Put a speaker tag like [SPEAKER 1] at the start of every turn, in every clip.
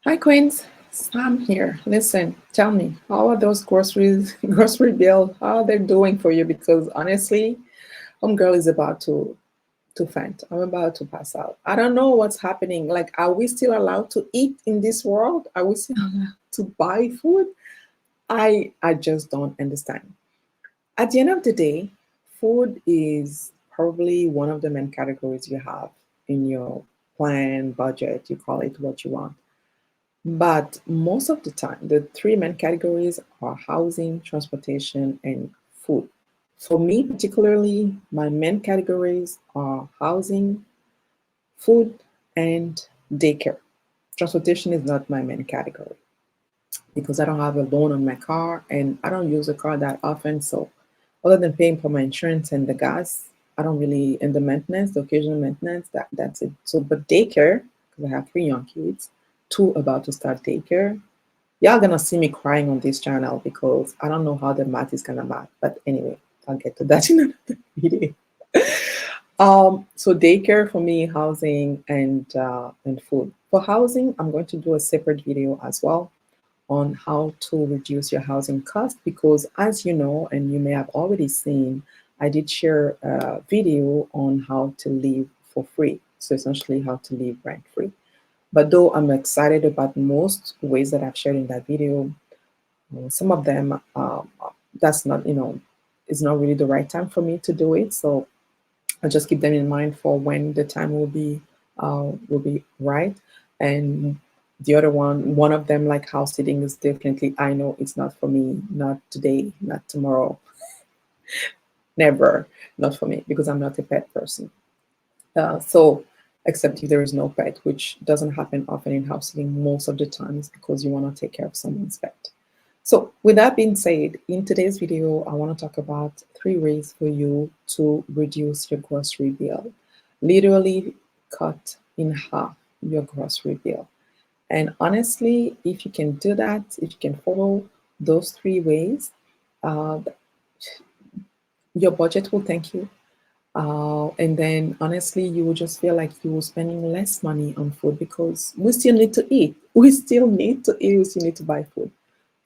[SPEAKER 1] Hi, Queens. Sam here. Listen, tell me, how are those groceries, grocery bill? How are they doing for you? Because honestly, homegirl is about to faint. I'm about to pass out. I don't know what's happening. Like, are we still allowed to eat in this world? Are we still allowed to buy food? I just don't understand. At the end of the day, food is probably one of the main categories you have in your plan, budget. You call it what you want. But most of the time, the three main categories are housing, transportation, and food. For me, particularly, my main categories are housing, food, and daycare. Transportation is not my main category because I don't have a loan on my car and I don't use a car that often. So, other than paying for my insurance and the gas, I don't really, and the maintenance, the occasional maintenance, that's it. So, but daycare, because I have three young kids, two about to start daycare, y'all gonna see me crying on this channel because I don't know how the math is gonna math. But anyway, I'll get to that in another video. So daycare for me, housing and food. For housing, I'm going to do a separate video as well on how to reduce your housing cost because as you know, and you may have already seen, I did share a video on how to live for free. So essentially how to live rent free. But though I'm excited about most ways that I've shared in that video, some of them that's not, it's not really the right time for me to do it. So I just keep them in mind for when the time will be right. And the other one of them, like house sitting, is definitely I know it's not for me, not today, not tomorrow, never, not for me because I'm not a pet person. So, except if there is no pet, which doesn't happen often in house sitting most of the times because you want to take care of someone's pet. So, with that being said, in today's video, I want to talk about three ways for you to reduce your grocery bill. Literally cut in half your grocery bill. And honestly, if you can do that, if you can follow those three ways, uh, your budget will thank you. And then honestly, you will just feel like you were spending less money on food because we still need to eat. We still need to eat. We still need to buy food.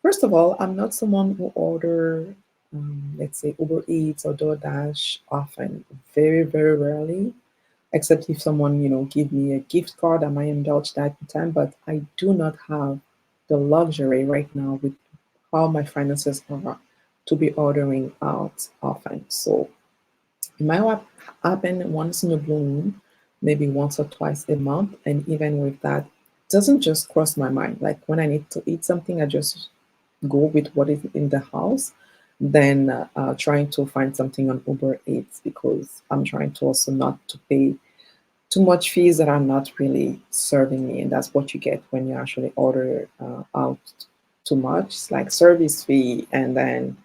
[SPEAKER 1] First of all, I'm not someone who order, let's say, Uber Eats or DoorDash often. Very, very rarely, except if someone, give me a gift card, I might indulge that time. But I do not have the luxury right now with how my finances are to be ordering out often. So it might happen once in a blue moon, maybe once or twice a month. And even with that, it doesn't just cross my mind. Like when I need to eat something, I just go with what is in the house than trying to find something on Uber Eats because I'm trying to also not to pay too much fees that are not really serving me. And that's what you get when you actually order out too much. It's like service fee and then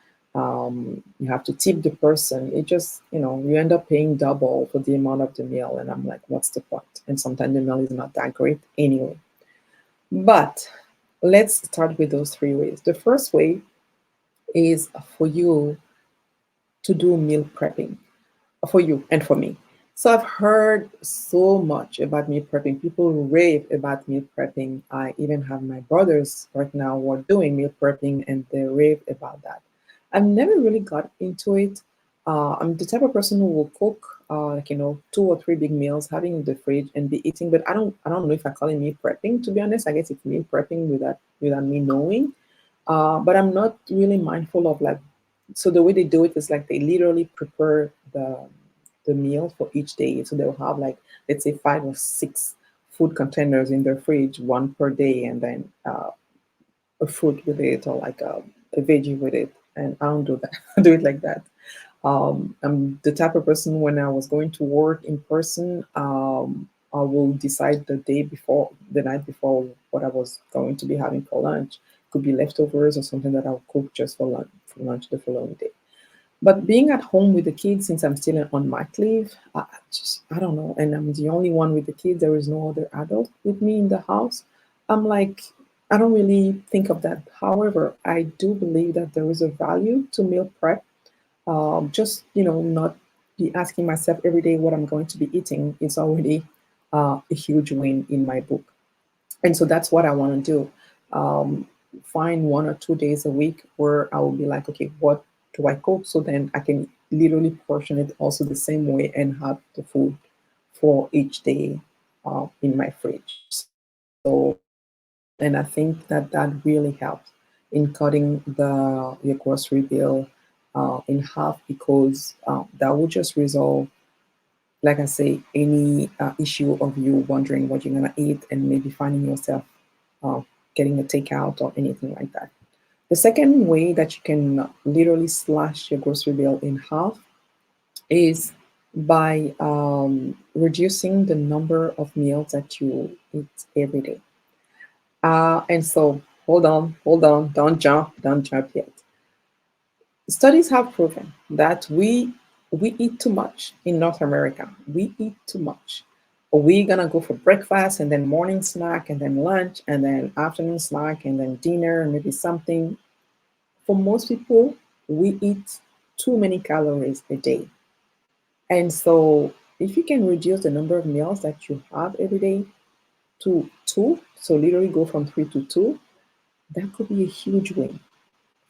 [SPEAKER 1] you have to tip the person. It just, you end up paying double for the amount of the meal. And I'm like, what's the point? And sometimes the meal is not that great anyway. But let's start with those three ways. The first way is for you to do meal prepping for you and for me. So I've heard so much about meal prepping. People rave about meal prepping. I even have my brothers right now who are doing meal prepping and they rave about that. I've never really got into it. I'm the type of person who will cook, like two or three big meals, having in the fridge and be eating. But I don't know if I call it meal prepping. To be honest, I guess it's meal prepping without me knowing. But I'm not really mindful of like. So the way they do it is like they literally prepare the meal for each day. So they'll have like let's say 5 or 6 food containers in their fridge, one per day, and then a fruit with it or like a veggie with it. And I don't do that. I do it like that. I'm the type of person when I was going to work in person, I will decide the night before, what I was going to be having for lunch. Could be leftovers or something that I'll cook just for lunch the following day. But being at home with the kids, since I'm still on mat leave, I don't know, and I'm the only one with the kids. There is no other adult with me in the house. I'm like, I don't really think of that. However, I do believe that there is a value to meal prep. Just not be asking myself every day what I'm going to be eating is already a huge win in my book. And so that's what I want to do. Um, find 1 or 2 days a week where I will be like, okay, what do I cook? So then I can literally portion it also the same way and have the food for each day in my fridge. So, and I think that that really helps in cutting your grocery bill in half, because that would just resolve, like I say, any issue of you wondering what you're gonna eat and maybe finding yourself uh, getting a takeout or anything like that. The second way that you can literally slash your grocery bill in half is by reducing the number of meals that you eat every day. And so, hold on, don't jump yet. Studies have proven that we eat too much in North America. We eat too much. We're gonna go for breakfast and then morning snack and then lunch and then afternoon snack and then dinner and maybe something. For most people, we eat too many calories a day. And so if you can reduce the number of meals that you have every day to two, so literally go from three to two, that could be a huge win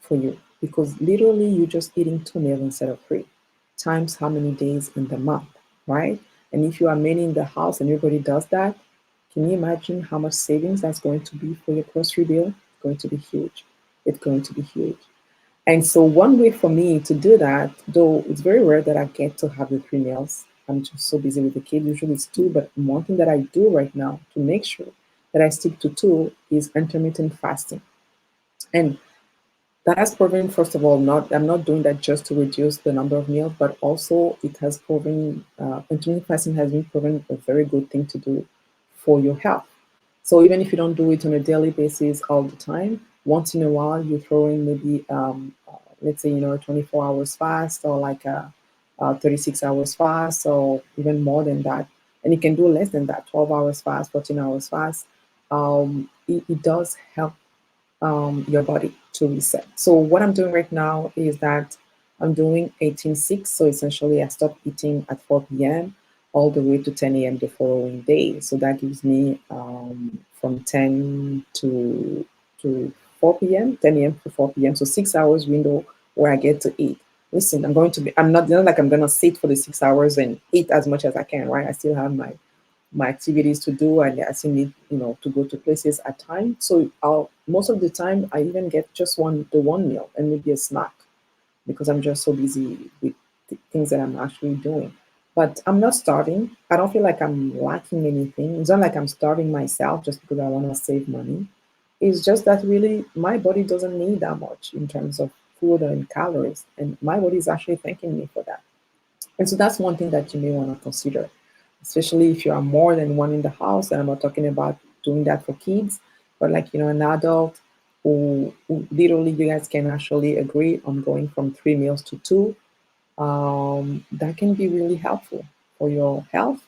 [SPEAKER 1] for you, because literally you're just eating 2 meals instead of three, times how many days in the month, right? And if you are many in the house and everybody does that, can you imagine how much savings that's going to be for your grocery bill? It's going to be huge. It's going to be huge. And so one way for me to do that, though it's very rare that I get to have the 3 meals. I'm just so busy with the kid. Usually it's two, but one thing that I do right now to make sure that I stick to two is intermittent fasting. And that has proven, first of all, not I'm not doing that just to reduce the number of meals, but also it has proven intermittent fasting has been proven a very good thing to do for your health. So even if you don't do it on a daily basis all the time, once in a while you throw in maybe let's say, a 24 hours fast, or like a 36 hours fast, or even more than that. And you can do less than that, 12 hours fast, 14 hours fast. It does help your body to reset. So what I'm doing right now is that I'm doing 18/6. So essentially, I stop eating at 4 p.m. all the way to 10 a.m. the following day. So that gives me from 10 to 4 p.m., 10 a.m. to 4 p.m. So 6 hours window where I get to eat. Listen, I'm not like I'm gonna sit for the 6 hours and eat as much as I can, right? I still have my activities to do, and I still need, to go to places at times. So most of the time I even get just one meal and maybe a snack, because I'm just so busy with the things that I'm actually doing. But I'm not starving. I don't feel like I'm lacking anything. It's not like I'm starving myself just because I want to save money. It's just that really my body doesn't need that much in terms of food and calories, and my body is actually thanking me for that. And so that's one thing that you may want to consider, especially if you are more than one in the house. And I'm not talking about doing that for kids, but like, an adult who literally you guys can actually agree on going from 3 meals to two. That can be really helpful for your health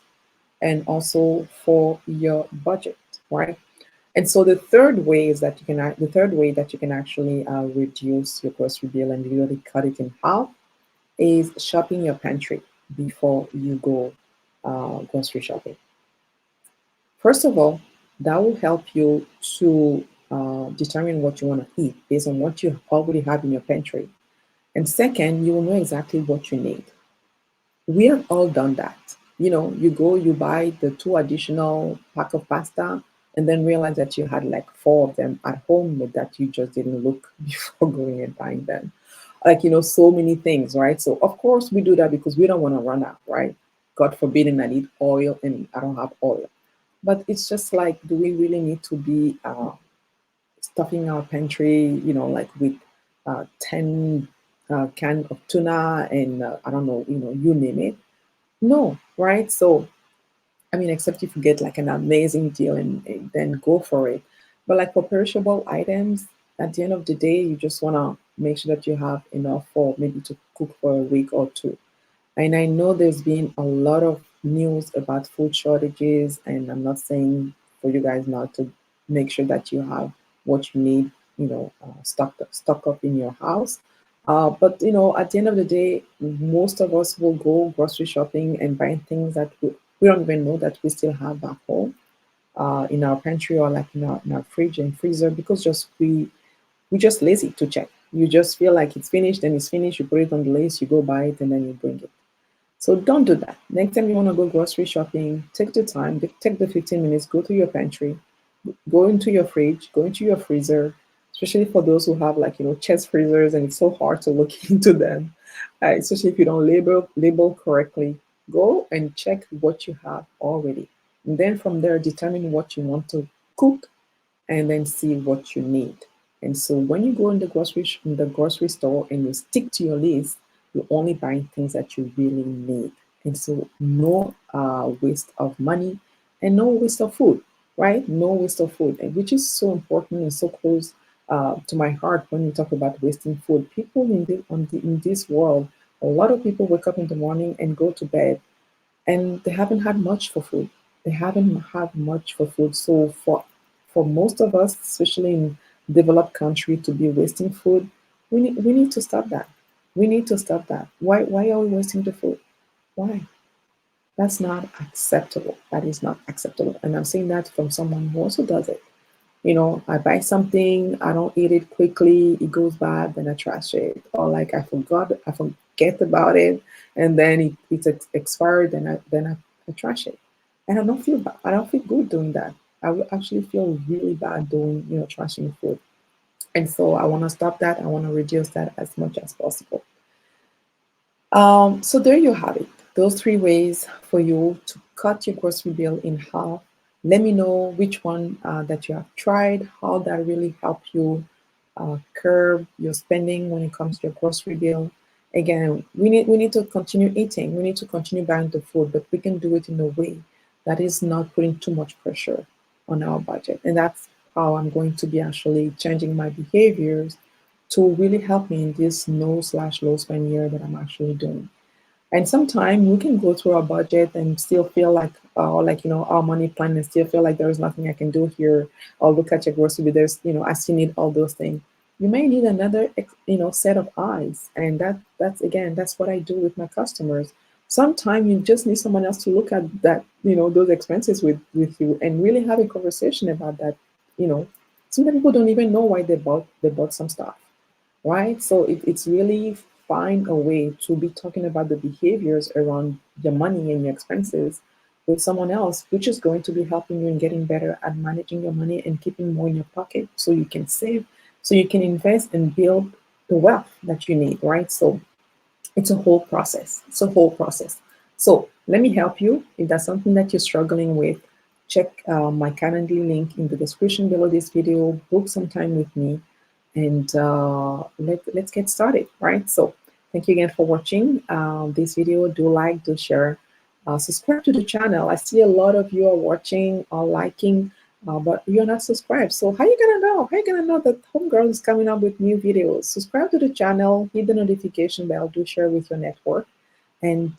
[SPEAKER 1] and also for your budget, right? And so the third way that you can actually reduce your grocery bill and really cut it in half is shopping your pantry before you go grocery shopping. First of all, that will help you to determine what you want to eat based on what you already have in your pantry. And second, you will know exactly what you need. We have all done that. You go, you buy the two additional pack of pasta, and then realize that you had like four of them at home, but that you just didn't look before going and buying them. Like, so many things, right? So of course we do that because we don't want to run out, right? God forbid, I need oil and I don't have oil. But it's just like, do we really need to be stuffing our pantry, like with 10 can of tuna and I don't know, you name it? No, right? So, I mean, except if you get like an amazing deal and then go for it. But like for perishable items, at the end of the day, you just want to make sure that you have enough for maybe to cook for a week or two. And I know there's been a lot of news about food shortages, and I'm not saying for you guys not to make sure that you have what you need, stock up in your house. But at the end of the day, most of us will go grocery shopping and buy things that we don't even know that we still have back home. in our pantry or like in our fridge and freezer because just we're just lazy to check. You just feel like it's finished, then it's finished. You put it on the list, you go buy it, and then you bring it. So don't do that. Next time you want to go grocery shopping, take the time, take the 15 minutes, go to your pantry, go into your fridge, go into your freezer, especially for those who have like, chest freezers and it's so hard to look into them, especially if you don't label correctly. Go and check what you have already. And then from there, determine what you want to cook and then see what you need. And so when you go in the grocery store and you stick to your list, you're only buying things that you really need. And so no waste of money and no waste of food, right? No waste of food, and which is so important and so close to my heart when we talk about wasting food. People in this world, a lot of people wake up in the morning and go to bed and they haven't had much for food. They haven't had much for food. So for most of us, especially in developed country, to be wasting food, we need to stop that. We need to stop that. Why are we wasting the food? Why? That's not acceptable. That is not acceptable. And I'm saying that from someone who also does it. I buy something, I don't eat it quickly, it goes bad, then I trash it. Or like I forget about it, and then it's expired, then I trash it. And I don't feel bad. I don't feel good doing that. I will actually feel really bad doing, trashing food. And so I want to stop that. I want to reduce that as much as possible. So there you have it. Those 3 ways for you to cut your grocery bill in half. Let me know which one that you have tried, how that really helped you curb your spending when it comes to your grocery bill. Again, we need to continue eating. We need to continue buying the food, but we can do it in a way that is not putting too much pressure on our budget. And that's how I'm going to be actually changing my behaviors to really help me in this no/low spend year that I'm actually doing. And sometimes we can go through our budget and still feel like, our money plan and still feel like there is nothing I can do here. Or look at your grocery bill, I still need all those things. You may need another, set of eyes. And that's what I do with my customers. Sometimes you just need someone else to look at that, those expenses with you and really have a conversation about that. You know, some people don't even know why they bought some stuff, right? So it's really find a way to be talking about the behaviors around your money and your expenses with someone else, which is going to be helping you in getting better at managing your money and keeping more in your pocket so you can save, so you can invest and build the wealth that you need, right? So it's a whole process. It's a whole process. So let me help you. If that's something that you're struggling with, check my Calendly link in the description below this video. Book some time with me, and let's get started, right? So thank you again for watching this video. Do like, do share, subscribe to the channel. I see a lot of you are watching or liking, but you're not subscribed. So how you gonna know? How you gonna know that Homegirl is coming up with new videos? Subscribe to the channel, hit the notification bell, do share with your network, and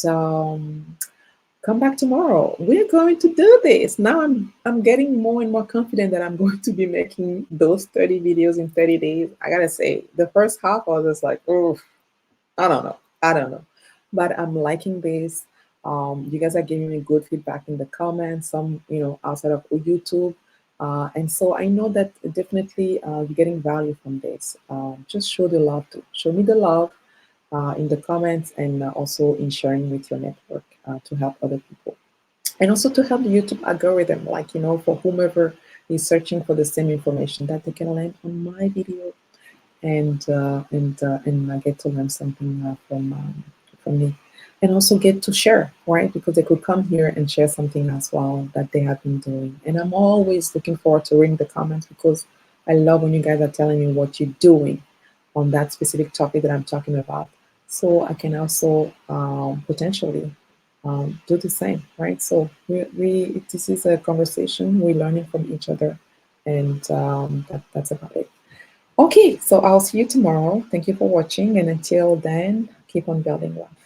[SPEAKER 1] come back tomorrow. We're going to do this. Now I'm getting more and more confident that I'm going to be making those 30 videos in 30 days. I gotta say, the first half I was just like, oh, I don't know. I don't know. But I'm liking this. You guys are giving me good feedback in the comments, some, outside of YouTube. And so I know that definitely you're getting value from this. Just show the love too. Show me the love in the comments and also in sharing with your network to help other people. And also to help the YouTube algorithm, like, for whomever is searching for the same information, that they can land on my video and I get to learn something from me, and also get to share, right? Because they could come here and share something as well that they have been doing. And I'm always looking forward to reading the comments because I love when you guys are telling me what you're doing on that specific topic that I'm talking about, so I can also potentially do the same, right? So this is a conversation. We're learning from each other, and that's about it. Okay, so I'll see you tomorrow. Thank you for watching, and until then, keep on building wealth.